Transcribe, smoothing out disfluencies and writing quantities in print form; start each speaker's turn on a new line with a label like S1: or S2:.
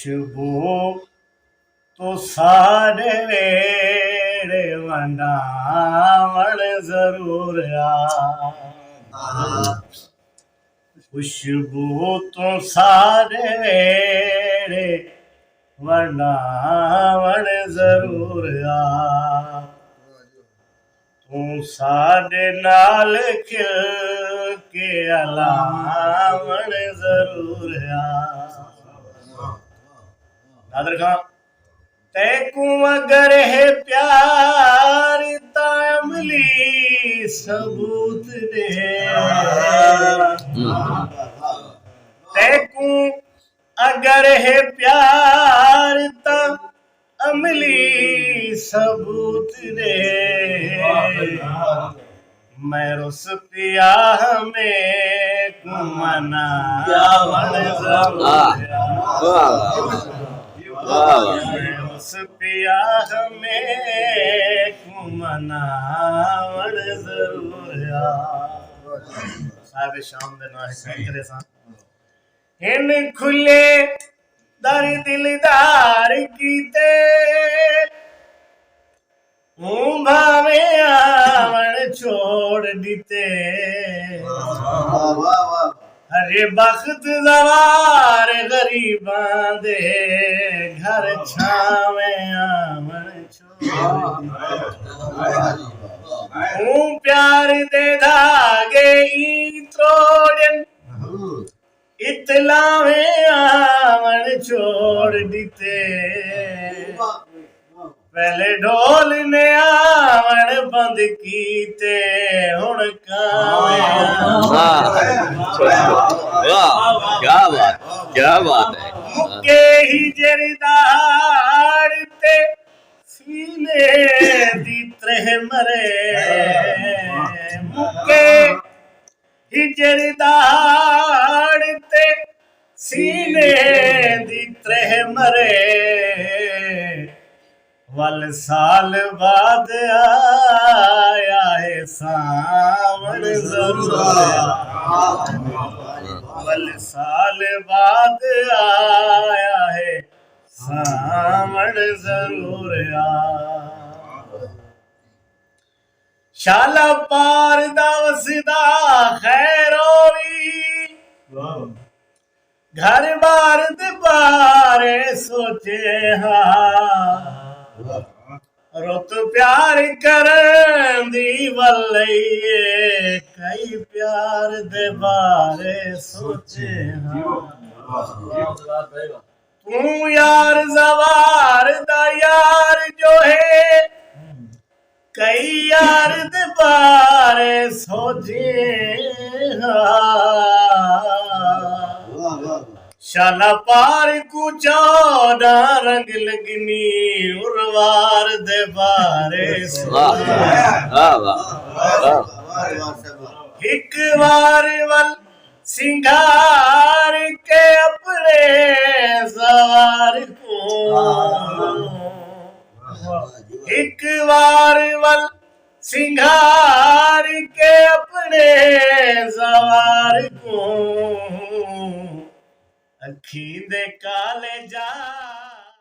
S1: खुशबू तो सारे वेड़े वंडावण जरूर खुशबू तो सारे वेड़े वंडावण जरूर तू साडे नाल खिल के अलावण जरूर नादर खां तैकू अगर है प्यार तामली सबूत दे तैकू अगर है प्यार ता अमली सबूत दे मैं रुस पिया में कुमना रुस पिया में कुमना जरूर साहब शाम दे ना करे सा इन खुले दर दिलदार कीते भावे आवण छोड़ दीते हरे बख्त सवार गरीबां दे घर छावे आवण छोड़ प्यार दे धागे ई त्रोड़न इतलावे आवण छोड़ दीते पहले ढोल ने आवण बंद कीते हुण
S2: क्या बात है
S1: मुके ही जरदार ते सीने दी त्रह मरे मुके ही जरदार ते सीने दी त्रह मरे वल साल बाद आया है सावण जरूर वल साल बाद आया है सावण जरूर शाला पार दा वसदा खैरोवी घर बार दे बारे सोचे रुत प्यार करन दी वल्लैये कई प्यार दे बारे सोचे तू यार जवार दा यार जो है कई यार दे बारे सोचे शाला पार को चौड़ा रंग लगनी उर्वार दे बारे एक बार वल सिंगार के अपने सवार को एक बार वल सिंगार के अपने सवार को अखी दे काले जा